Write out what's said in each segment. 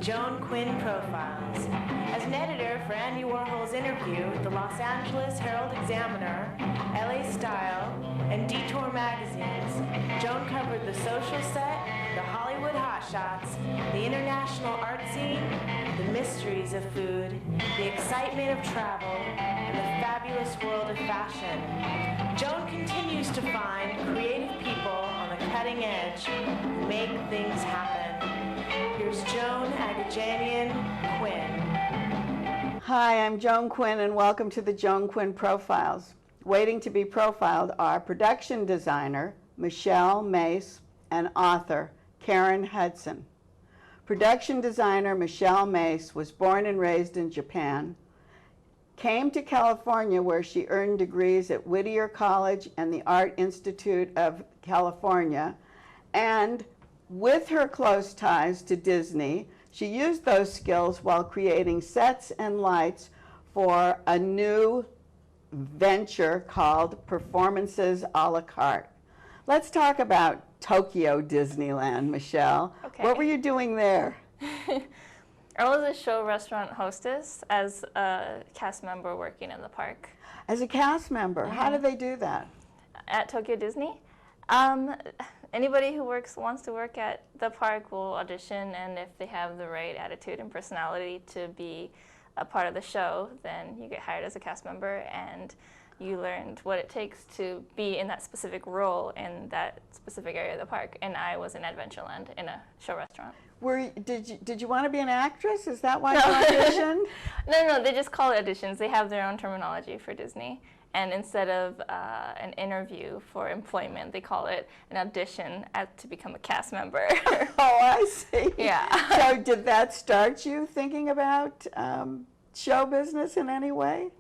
Joan Quinn Profiles. As an editor for Andy Warhol's Interview, the Los Angeles Herald-Examiner, LA Style, and Detour magazines, Joan covered the social set, the Hollywood hotshots, the international art scene, the mysteries of food, the excitement of travel, and the fabulous world of fashion. Joan continues to find creative people on the cutting edge who make things happen. Here's Joan Quinn. Hi, I'm Joan Quinn, and welcome to the Joan Quinn Profiles. Waiting to be profiled are production designer Michelle Mace and author Karen Hudson. Production designer Michelle Mace was born and raised in Japan, came to California where she earned degrees at Whittier College and the Art Institute of California, and with her close ties to Disney, she used those skills while creating sets and lights for a new venture called Performances a la carte. Let's talk about Tokyo Disneyland, Michelle. Okay. What were you doing there? I was a show restaurant hostess as a cast member working in the park. As a cast member, how do they do that? At Tokyo Disney? Anybody who wants to work at the park will audition, and if they have the right attitude and personality to be a part of the show, then you get hired as a cast member, and you learned what it takes to be in that specific role in that specific area of the park. And I was in Adventureland in a show restaurant. Did you want to be an actress? Is that why you auditioned? No, they just call it auditions. They have their own terminology for Disney. And instead of an interview for employment, they call it an audition to become a cast member. Oh, I see. Yeah. So did that start you thinking about show business in any way?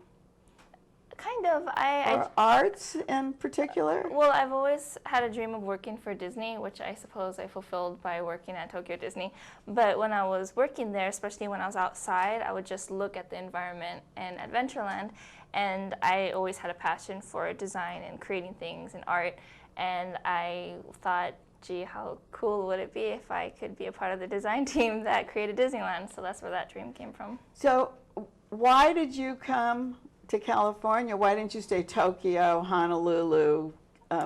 Kind of. Or arts in particular? Well, I've always had a dream of working for Disney, which I suppose I fulfilled by working at Tokyo Disney. But when I was working there, especially when I was outside, I would just look at the environment in Adventureland. And I always had a passion for design and creating things and art. And I thought, gee, how cool would it be if I could be a part of the design team that created Disneyland? So that's where that dream came from. So why did you come to California? Why didn't you stay Tokyo, Honolulu?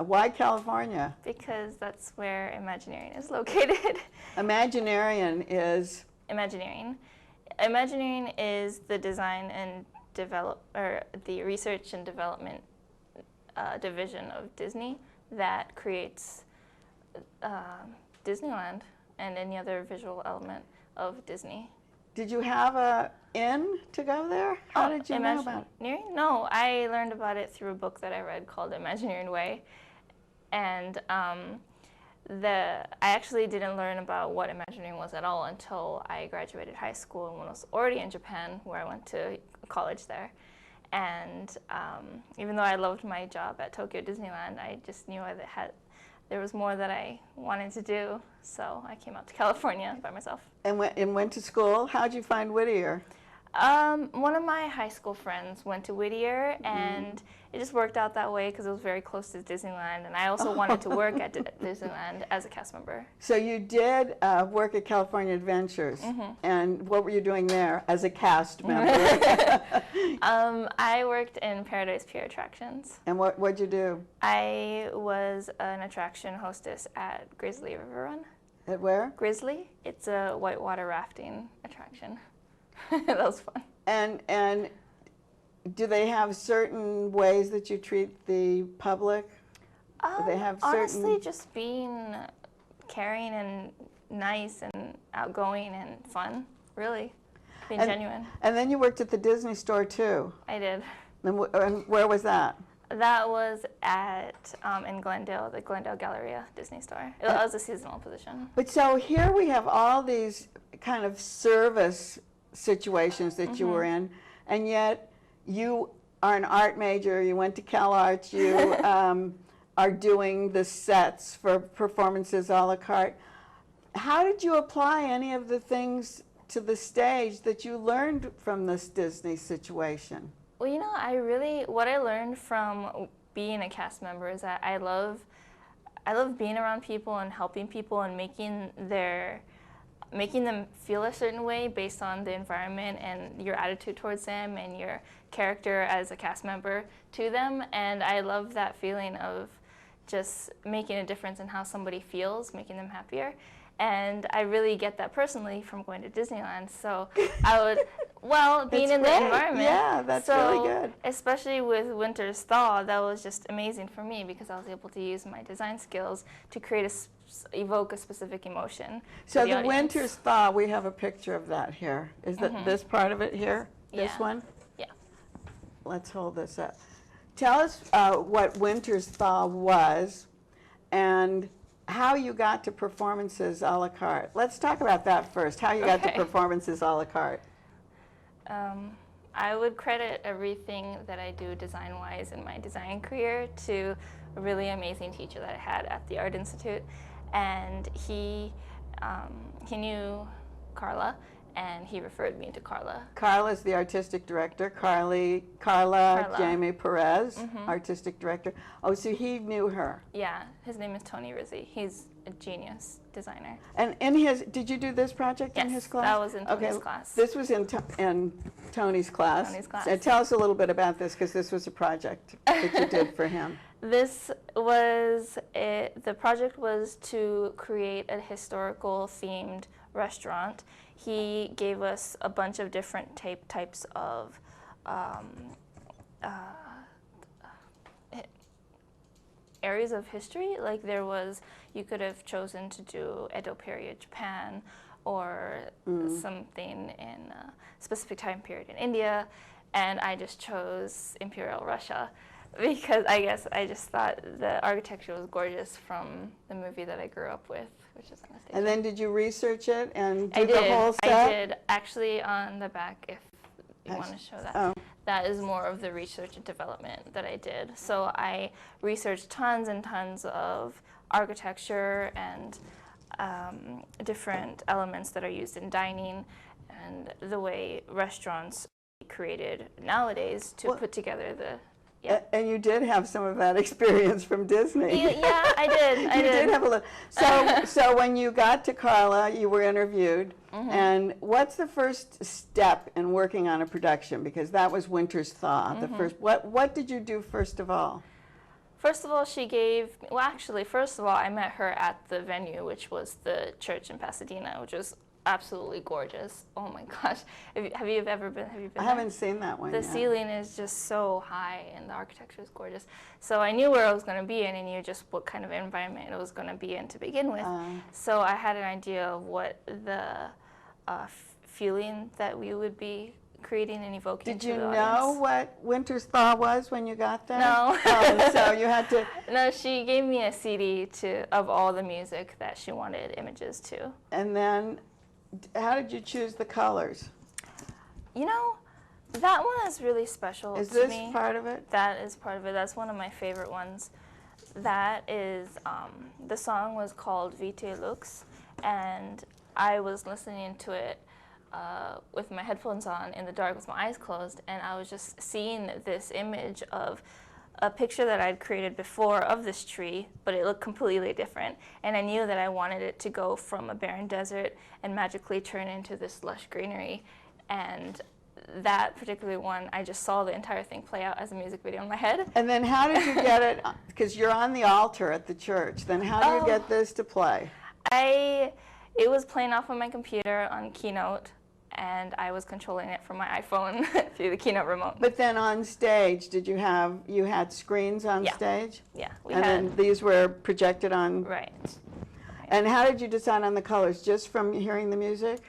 Why California? Because that's where Imagineering is located. Imagineering is? Imagineering is the design and the research and development division of Disney that creates Disneyland and any other visual element of Disney. Did you have a in to go there? How did you know about it? No, I learned about it through a book that I read called Imagineering Way. And I actually didn't learn about what Imagineering was at all until I graduated high school and was already in Japan, where I went to college there. And even though I loved my job at Tokyo Disneyland, I just knew there was more that I wanted to do, so I came out to California by myself. And went to school? How'd you find Whittier? One of my high school friends went to Whittier, and it just worked out that way because it was very close to Disneyland, and I also wanted to work at Disneyland as a cast member. So you did work at California Adventures, and what were you doing there as a cast member? I worked in Paradise Pier Attractions. And what'd you do? I was an attraction hostess at Grizzly River Run. At where? Grizzly. It's a whitewater rafting attraction. That was fun. And do they have certain ways that you treat the public? Do they have honestly, just being caring and nice and outgoing and fun, really. Being genuine. And then you worked at the Disney store too. I did. And where was that? That was in Glendale, the Glendale Galleria Disney store. It was a seasonal position. But so here we have all these kind of service situations that you were in, and yet you are an art major, you went to CalArts, you are doing the sets for Performances a la carte. How did you apply any of the things to the stage that you learned from this Disney situation? Well, you know, what I learned from being a cast member is that I love being around people and helping people and making their making them feel a certain way based on the environment and your attitude towards them and your character as a cast member to them. And I love that feeling of just making a difference in how somebody feels, making them happier. And I really get that personally from going to Disneyland. So I would, well, being in the environment. Yeah, that's really good. Especially with Winter's Thaw, that was just amazing for me because I was able to use my design skills to evoke a specific emotion. So the audience. Winter's Thaw, we have a picture of that here. Is that this part of it here? This Yeah. one? Yeah. Let's hold this up. Tell us what Winter's Thaw was and how you got to performances a la carte. Let's talk about that first, how you got to performances a la carte. I would credit everything that I do design-wise in my design career to a really amazing teacher that I had at the Art Institute. And he knew Carla, and he referred me to Carla. Carla's the artistic director. Carla. Jamie Perez, artistic director. Oh, so he knew her. Yeah, his name is Tony Rizzi. He's a genius designer. And in his, did you do this project in Yes, his class? that was in Tony's class. This was in Tony's class. Tony's class. So tell us a little bit about this, because this was a project that you did for him. This was, the project was to create a historical themed restaurant. He gave us a bunch of different types of areas of history. Like there was, you could have chosen to do Edo period Japan or something in a specific time period in India, and I just chose Imperial Russia because I guess I just thought the architecture was gorgeous from the movie that I grew up with, which is Anastasia. And then did you research it and do I the did. whole set? I did. Actually, on the back, if you want to show that. Oh. That is more of the research and development that I did. So I researched tons and tons of architecture and different elements that are used in dining and the way restaurants are created nowadays to put together the... Yeah. And you did have some of that experience from Disney. Yeah, I did. I did have a little. So when you got to Carla, you were interviewed. And what's the first step in working on a production? Because that was Winter's Thaw. The first. What did you do first of all? First of all, she gave, well actually, first of all, I met her at the venue, which was the church in Pasadena, which was absolutely gorgeous. Oh my gosh. Have you ever been, I there? Haven't seen that one The yet. ceiling is just so high and the architecture is gorgeous. So I knew where I was going to be in and I knew just what kind of environment it was going to be in to begin with. So I had an idea of what the feeling that we would be creating and evoking Did to you the know audience. what Winter's Thaw was when you got there? No. So you had to... No, she gave me a CD of all the music that she wanted images to. And then, how did you choose the colors? You know, that one is really special to me. Is this part of it? That is part of it. That's one of my favorite ones. That is, the song was called Vitae Lux, and I was listening to it with my headphones on in the dark with my eyes closed, and I was just seeing this image of a picture that I'd created before of this tree, but it looked completely different. And I knew that I wanted it to go from a barren desert and magically turn into this lush greenery. And that particular one, I just saw the entire thing play out as a music video in my head. And then how did you get it, because you're on the altar at the church, then how do you get this to play? It was playing off on my computer on Keynote, and I was controlling it from my iPhone through the Keynote remote. But then on stage, you had screens on stage? Yeah, then these were projected on? Right. And how did you decide on the colors? Just from hearing the music?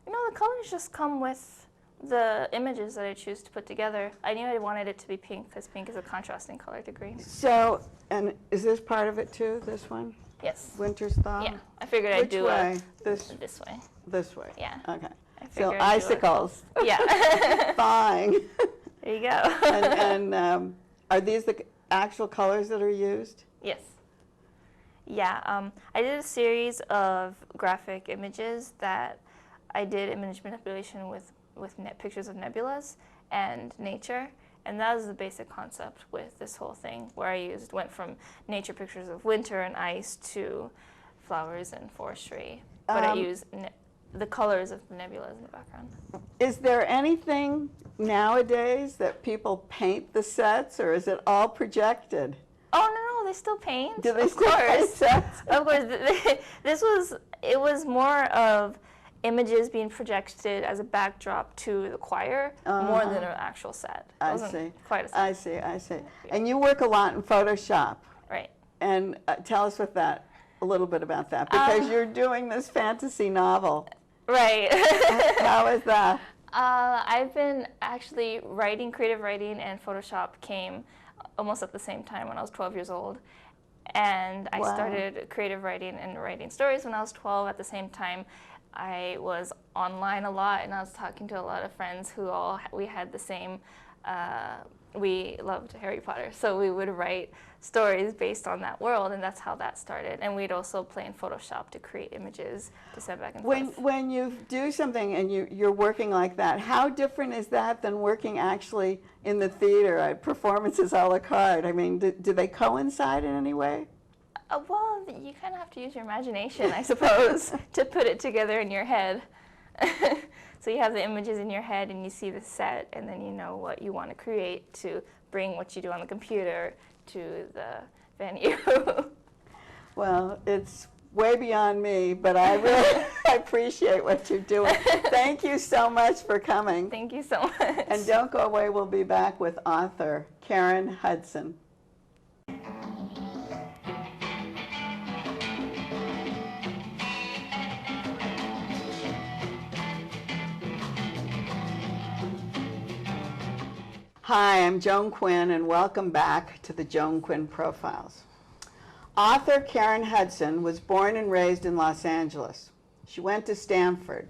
You know, the colors just come with the images that I choose to put together. I knew I wanted it to be pink because pink is a contrasting color to green. So, and is this part of it too, this one? Yes. Winter's Thaw? Yeah, I figured I'd do it. This way. This way? Yeah. Okay. I So figured I'd do it. icicles. Yeah. Thawing. There you go. and are these the actual colors that are used? Yes. Yeah, I did a series of graphic images that I did image manipulation with pictures of nebulas and nature, and that was the basic concept with this whole thing, where I went from nature pictures of winter and ice to flowers and forestry, but I used the colors of the nebulas in the background. Is there anything nowadays that people paint the sets, or is it all projected? Oh, no, they still paint. Do they of still paint course. sets? Of course. It was more of images being projected as a backdrop to the choir more than an actual set. It I wasn't see. quite a set. I see. And you work a lot in Photoshop. Right. And tell us a little bit about that, because you're doing this fantasy novel. Right. How is that? I've been actually creative writing and Photoshop came almost at the same time when I was 12 years old. And I started creative writing and writing stories when I was 12. At the same time, I was online a lot, and I was talking to a lot of friends who we had the same, we loved Harry Potter. So we would write stories based on that world, and that's how that started. And we'd also play in Photoshop to create images to send back and forth. When you do something and you're working like that, how different is that than working actually in the theater, performances a la carte? I mean, do they coincide in any way? Well, you kind of have to use your imagination, I suppose, to put it together in your head. So you have the images in your head and you see the set, and then you know what you want to create to bring what you do on the computer to the venue. Well, it's way beyond me, but I really appreciate what you're doing. Thank you so much for coming. Thank you so much. And don't go away, we'll be back with author Karen Hudson. Hi, I'm Joan Quinn, and welcome back to the Joan Quinn Profiles. Author Karen Hudson was born and raised in Los Angeles. She went to Stanford,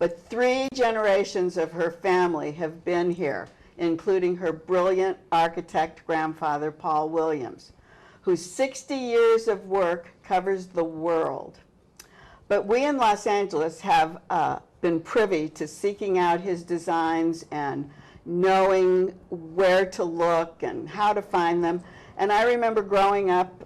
but 3 generations of her family have been here, including her brilliant architect grandfather, Paul Williams, whose 60 years of work covers the world. But we in Los Angeles have been privy to seeking out his designs and knowing where to look and how to find them. And I remember growing up,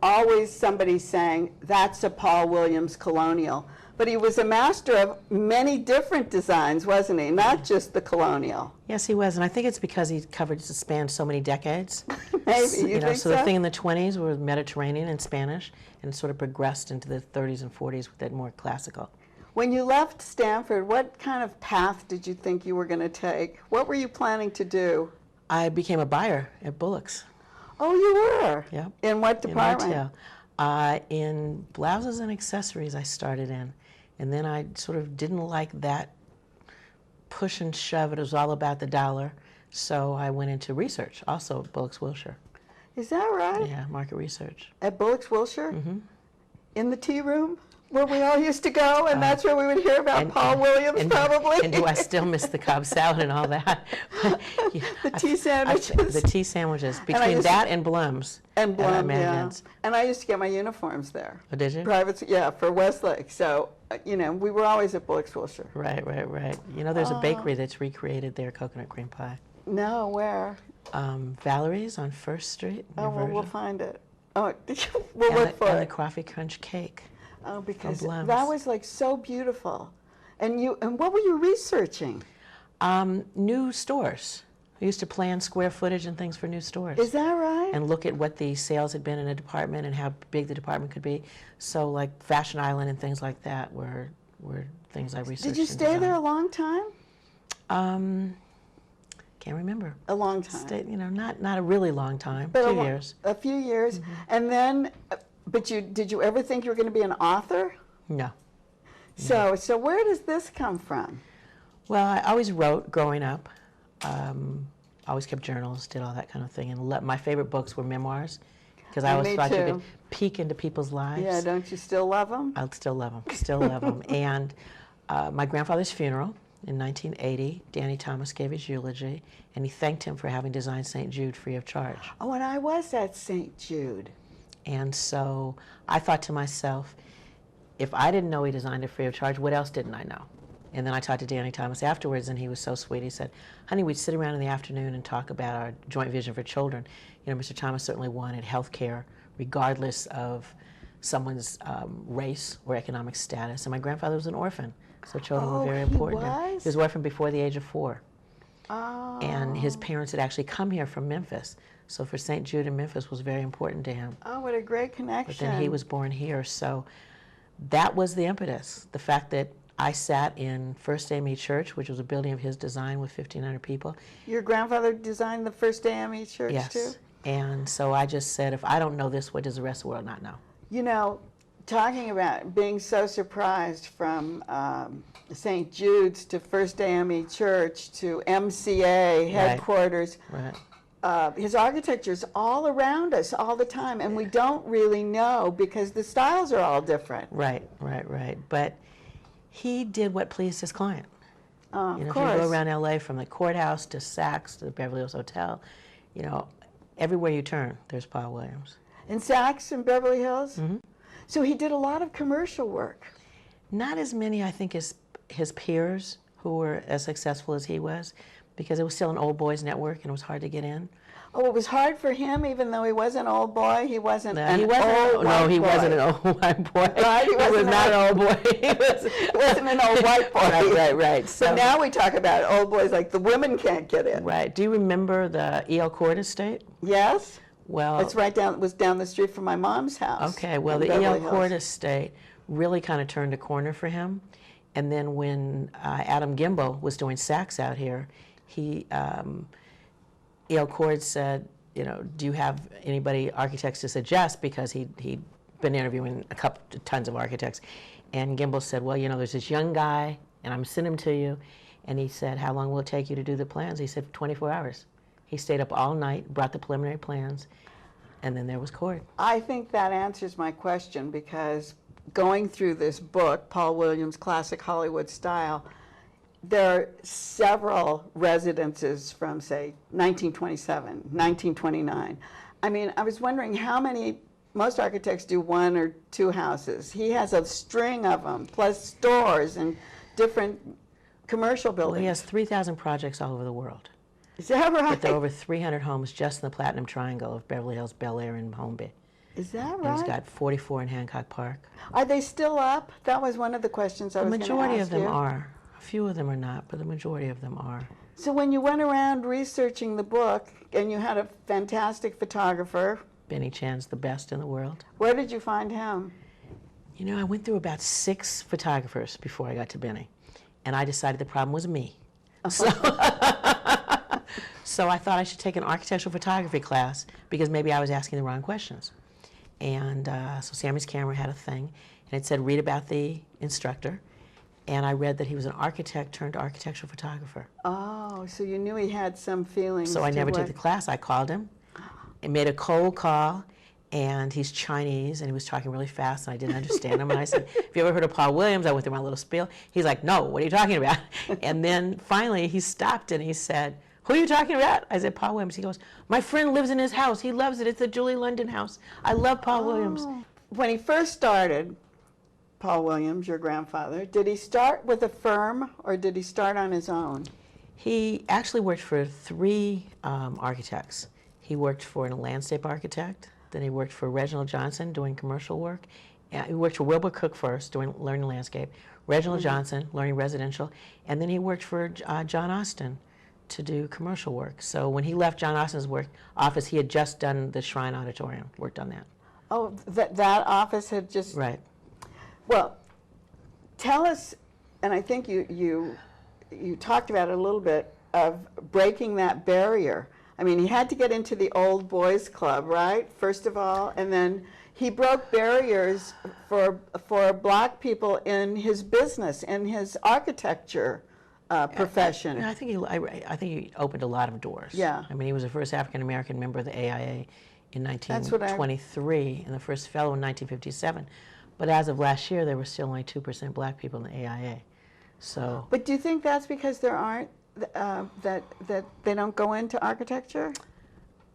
always somebody saying, that's a Paul Williams colonial. But he was a master of many different designs, wasn't he? Not just the colonial. Yes, he was, and I think it's because he spanned so many decades. Maybe, you think so? The thing in the 20s were Mediterranean and Spanish, and sort of progressed into the 30s and 40s with that more classical. When you left Stanford, what kind of path did you think you were going to take? What were you planning to do? I became a buyer at Bullock's. Oh, you were? Yep. In what department? In retail. In blouses and accessories I started in. And then I sort of didn't like that push and shove. It was all about the dollar. So I went into research, also at Bullock's Wilshire. Is that right? Yeah, market research. At Bullock's Wilshire? Mm-hmm. In the tea room? Where we all used to go, and that's where we would hear about Paul Williams, probably. And do I still miss the Cobb salad and all that? Yeah, the tea sandwiches. The tea sandwiches. Between that and Blum's. And Blum, yeah. Magazines. And I used to get my uniforms there. Oh, did you? Private, yeah, for Westlake. So, we were always at Bullock's Wilshire. Right. There's a bakery that's recreated their coconut cream pie. No, where? Valerie's on First Street. Oh, well, we'll find it. Oh, we'll look for it. And the coffee crunch cake. Oh, because that was like so beautiful. And what were you researching? New stores. I used to plan square footage and things for new stores. Is that right? And look at what the sales had been in a department and how big the department could be. So like Fashion Island and things like that were things I researched. Did you stay there a long time? Can't remember. A long time. Not a really long time. But 2 years. A few years. Mm-hmm. And then, did you ever think you were going to be an author? No. So where does this come from? Well, I always wrote growing up. Always kept journals, did all that kind of thing. And my favorite books were memoirs, because I always thought you could peek into people's lives. Yeah, don't you still love them? I still love them, still love them. And my grandfather's funeral in 1980, Danny Thomas gave his eulogy, and he thanked him for having designed St. Jude free of charge. Oh, and I was at St. Jude. And so I thought to myself, if I didn't know he designed it free of charge, what else didn't I know? And then I talked to Danny Thomas afterwards, and he was so sweet. He said, honey, we'd sit around in the afternoon and talk about our joint vision for children. Mr. Thomas certainly wanted health care, regardless of someone's race or economic status. And my grandfather was an orphan, so children were very he important. was? He was orphaned before the age of 4. Oh. And his parents had actually come here from Memphis. So for St. Jude and Memphis was very important to him. Oh, what a great connection. But then he was born here. So that was the impetus. The fact that I sat in First AME Church, which was a building of his design with 1,500 people. Your grandfather designed the first AME church Yes. too? And so I just said, if I don't know this, what does the rest of the world not know? You know, talking about being so surprised from St. Jude's to First AME Church to MCA headquarters, Right. his architecture's all around us all the time, and we don't really know because the styles are all different. Right. But he did what pleased his client. Of You know, if course. you go around LA from the courthouse to Saks to the Beverly Hills Hotel, you know, everywhere you turn, there's Paul Williams. In Saks and Beverly Hills? Mm-hmm. So he did a lot of commercial work. Not as many, I think, as his peers who were as successful as he was, because it was still an old boys network and it was hard to get in. Oh, it was hard for him, even though he was an old boy. He wasn't No, an he wasn't. old white No, he boy. wasn't an old white boy. Right, he He was wasn't not an an old boy. He was, wasn't an old white boy. Right. So now we talk about old boys like the women can't get in. Right. Do you remember the E.L. Court estate? Yes, Well, it's right down. It was down the street from my mom's house. okay. Well, in the E.L. Beverly Hills. Court estate really kind of turned a corner for him. And then when Adam Gimbel was doing Saks out here, he E.L. Court said, you know, do you have anybody, architects to suggest? Because he'd been interviewing tons of architects. And Gimbel said, well, you know, there's this young guy, and I'm sending him to you. And he said, how long will it take you to do the plans? He said, 24 hours. He stayed up all night, brought the preliminary plans, and then there was Court. I think that answers my question because going through this book, Paul Williams' Classic Hollywood Style, there are several residences from, say, 1927, 1929. I mean, I was wondering how many, most architects do 1 or 2 houses. He has a string of them, plus stores and different commercial buildings. Well, he has 3,000 projects all over the world. Is that right? But there are over 300 homes just in the Platinum Triangle of Beverly Hills, Bel Air, and Palm Bay. Is that And right? he's got 44 in Hancock Park. Are they still up? That was one of the questions I The was going to ask majority of them you. are. A few of them are not, but the majority of them are. So when you went around researching the book and you had a fantastic photographer, Benny Chan's the best in the world. where did you find him? You know, I went through about 6 photographers before I got to Benny, and I decided the problem was me. So I thought I should take an architectural photography class because maybe I was asking the wrong questions. And so Sammy's Camera had a thing, and it said read about the instructor. And I read that he was an architect turned architectural photographer. Oh, so you knew he had some feelings. So I to never what- took the class. I called him and made a cold call, and he's Chinese, and he was talking really fast, and I didn't understand him. And I said, have you ever heard of Paul Williams? I went through my little spiel. He's like, no, what are you talking about? And then finally he stopped and he said, who are you talking about? I said, Paul Williams. He goes, my friend lives in his house. He loves it. It's the Julie London house. I love Paul Williams. When he first started, Paul Williams, your grandfather, did he start with a firm or did he start on his own? He actually worked for 3 architects. He worked for a landscape architect. Then he worked for Reginald Johnson doing commercial work. He worked for Wilbur Cook first, doing learning landscape. Reginald Johnson, learning residential. And then he worked for John Austin to do commercial work. So when he left John Austin's office, he had just done the Shrine Auditorium, worked on that. Oh, that office had just... Right. Well, tell us, and I think you talked about it a little bit, of breaking that barrier. I mean, he had to get into the old boys club, right, first of all, and then he broke barriers for black people in his business, in his architecture profession. I think he opened a lot of doors. Yeah. I mean, he was the first African-American member of the AIA in That's what I- 1923 and the first fellow in 1957. But as of last year, there were still only 2% black people in the AIA. So But do you think that's because there aren't, that they don't go into architecture?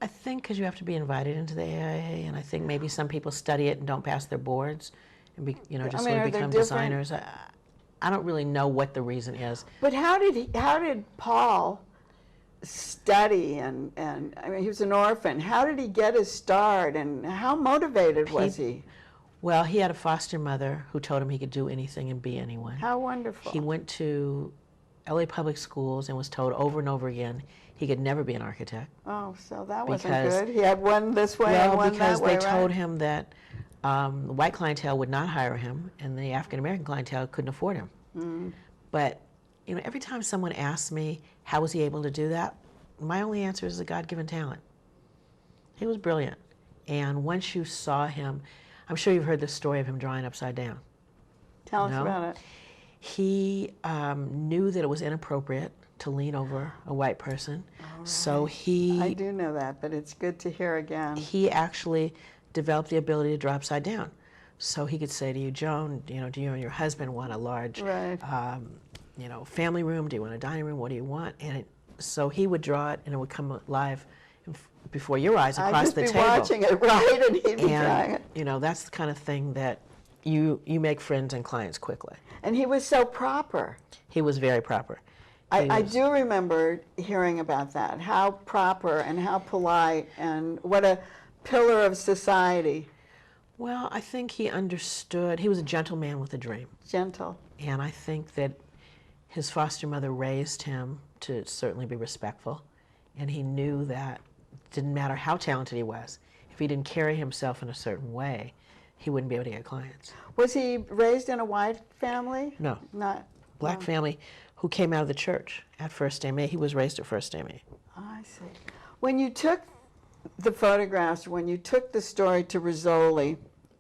I think because you have to be invited into the AIA, and I think maybe some people study it and don't pass their boards, and just I mean, sort are of there become different- designers. I don't really know what the reason is. But how did Paul study and I mean, he was an orphan. How did he get his start and how motivated was he? Well, he had a foster mother who told him he could do anything and be anyone. How wonderful. He went to LA public schools and was told over and over again he could never be an architect. Oh, so that wasn't Because- good. He had one this way and Well, one because that way, they told right? him that the white clientele would not hire him and the African American clientele couldn't afford him. But you know, every time someone asks me how was he able to do that, my only answer is a God-given talent. He was brilliant. And once you saw him, I'm sure you've heard the story of him drawing upside down. Tell us No? about it. He knew that it was inappropriate to lean over a white person. So I do know that, but it's good to hear again. he actually developed the ability to draw upside down. So he could say to you, Joan, you know, do you and your husband want a large, Right. you know, family room? Do you want a dining room? What do you want? And so he would draw it, and it would come alive before your eyes I'd across just the be table. watching it, right, and he'd be drawing And it. you know, that's the kind of thing that you make friends and clients quickly. And he was so proper. He was very proper. I was- do remember hearing about that, how proper and how polite and what a pillar of society. Well, I think he understood. He was a gentleman with a dream. Gentle. And I think that his foster mother raised him to certainly be respectful. And he knew that it didn't matter how talented he was, if he didn't carry himself in a certain way, he wouldn't be able to get clients. Was he raised in a white family? No. Not. Black family who came out of the church at First AMA. He was raised at First AMA. I see. When you took the photographs, when you took the story to Rizzoli,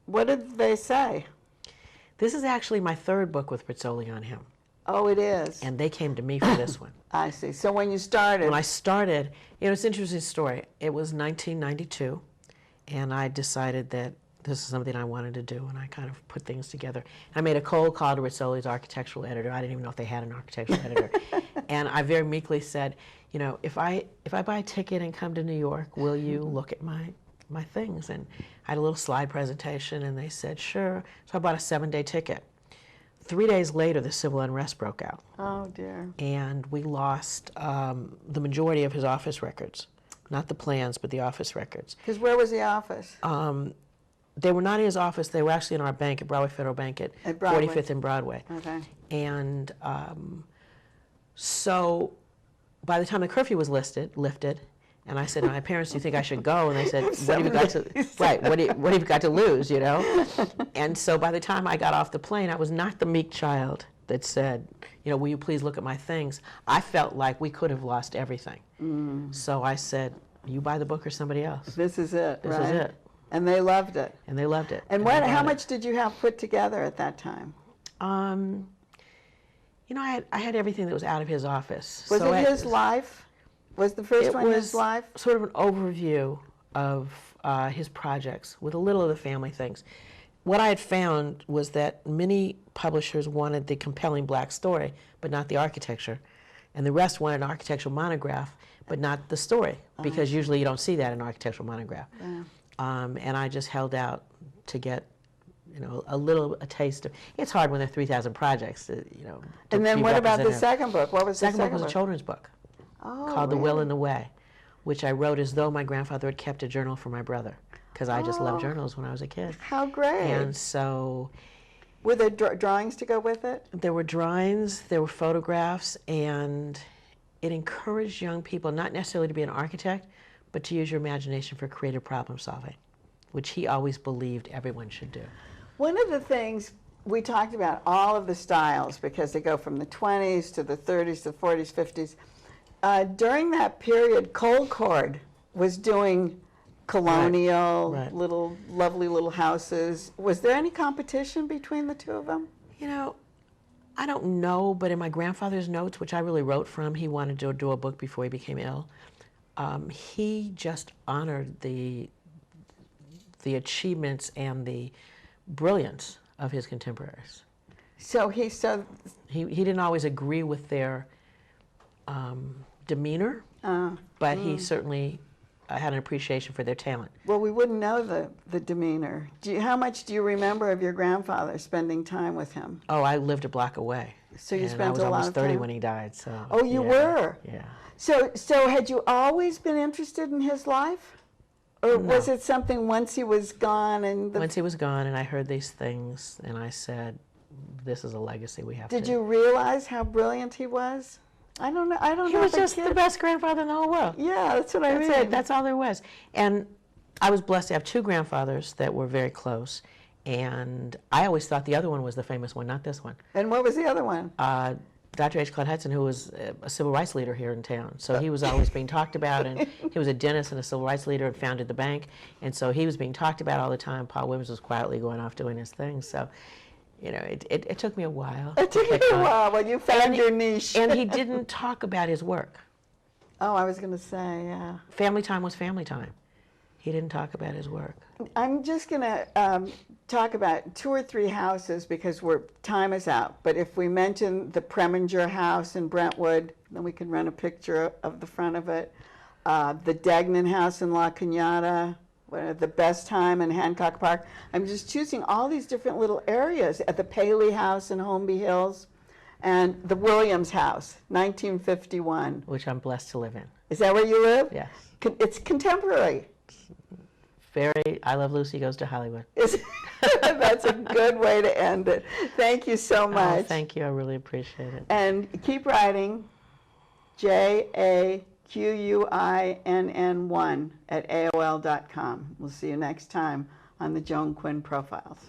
what did they say? This is actually my third book with Rizzoli on him. Oh, it is. And they came to me for this one. I see. So when you started, When I started, you know, it's an interesting story. It was 1992, and I decided that this is something I wanted to do, and I kind of put things together. I made a cold call to Rizzoli's architectural editor. I didn't even know if they had an architectural editor. And I very meekly said, you know, if I buy a ticket and come to New York, will you look at my things? And I had a little slide presentation, and they said, sure. So I bought a 7-day ticket. 3 days later, the civil unrest broke out. oh dear. And we lost the majority of his office records. Not the plans, but the office records. Because where was the office? They were not in his office. They were actually in our bank at Broadway Federal Bank at Broadway. 45th and Broadway. Okay. And so by the time the curfew was lifted, and I said to my parents, do you think I should go? And they said, what have you got to, right, what have you got to lose, you know? And so by the time I got off the plane, I was not the meek child that said, you know, will you please look at my things? I felt like we could have lost everything. So I said, you buy the book or somebody else. This is it, This right? is it. And they loved it. And they loved it. And they how bought it. much did you have put together at that time? You know, I had everything that was out of his office. Was So it his life? Was the first It one his was life? sort of an overview of his projects with a little of the family things. What I had found was that many publishers wanted the compelling black story, but not the architecture. And the rest wanted an architectural monograph, but not the story, because usually you don't see that in an architectural monograph. Yeah. And I just held out to get, you know, a taste of. It's hard when there are 3,000 projects, you know. to And then be what about the representative. second book? What was the Second book was a children's book Oh, called The Will really? and the Way, which I wrote as though my grandfather had kept a journal for my brother, because I just loved Oh. journals when I was a kid. How great. And so Were there drawings to go with it? there were drawings, there were photographs, and it encouraged young people not necessarily to be an architect, but to use your imagination for creative problem solving, which he always believed everyone should do. One of the things we talked about, all of the styles, because they go from the 20s to the 30s to the 40s, 50s. During that period, Cold Cord was doing colonial, Right. little, lovely little houses. Was there any competition between the two of them? You know, I don't know, but in my grandfather's notes, which I really wrote from, he wanted to do a book before he became ill. He just honored the achievements and the brilliance of his contemporaries. So He didn't always agree with their demeanor, but he certainly had an appreciation for their talent. well, we wouldn't know the demeanor. How much do you remember of your grandfather spending time with him? Oh, I lived a block away. So you and spent I was a lot almost of 30 time? when he died. So. Oh, you yeah, were? Yeah. So had you always been interested in his life? Or No. was it something once he was gone and Once he was gone and I heard these things and I said, this is a legacy we have to... Did you realize how brilliant he was? I don't know. I don't He know. was if a just the kid- best grandfather in the whole world. Yeah, that's what I That's mean. it. That's all there was. And I was blessed to have two grandfathers that were very close. And I always thought the other one was the famous one, not this one. And what was the other one? Dr. H. Claude Hudson, who was a civil rights leader here in town. So he was always being talked about, and he was a dentist and a civil rights leader and founded the bank. And so he was being talked about all the time. Paul Williams was quietly going off doing his thing. So, you know, it took me a while. It took you a while. Well, you found your niche. And he didn't talk about his work. Oh, I was going to say, yeah. Family time was family time. He didn't talk about his work. I'm just going to talk about 2 or 3 houses because time is out. But if we mention the Preminger house in Brentwood, then we can run a picture of the front of it. The Degnan house in La Cañada, the Best Time in Hancock Park. I'm just choosing all these different little areas. At the Paley house in Holmby Hills, and the Williams house, 1951. Which I'm blessed to live in. Is that where you live? Yes. It's contemporary. Very, I Love Lucy goes to Hollywood. That's a good way to end it. Thank you so much. Oh, thank you. I really appreciate it. And keep writing, JAQUINN1 at AOL.com. We'll see you next time on the Joan Quinn Profiles.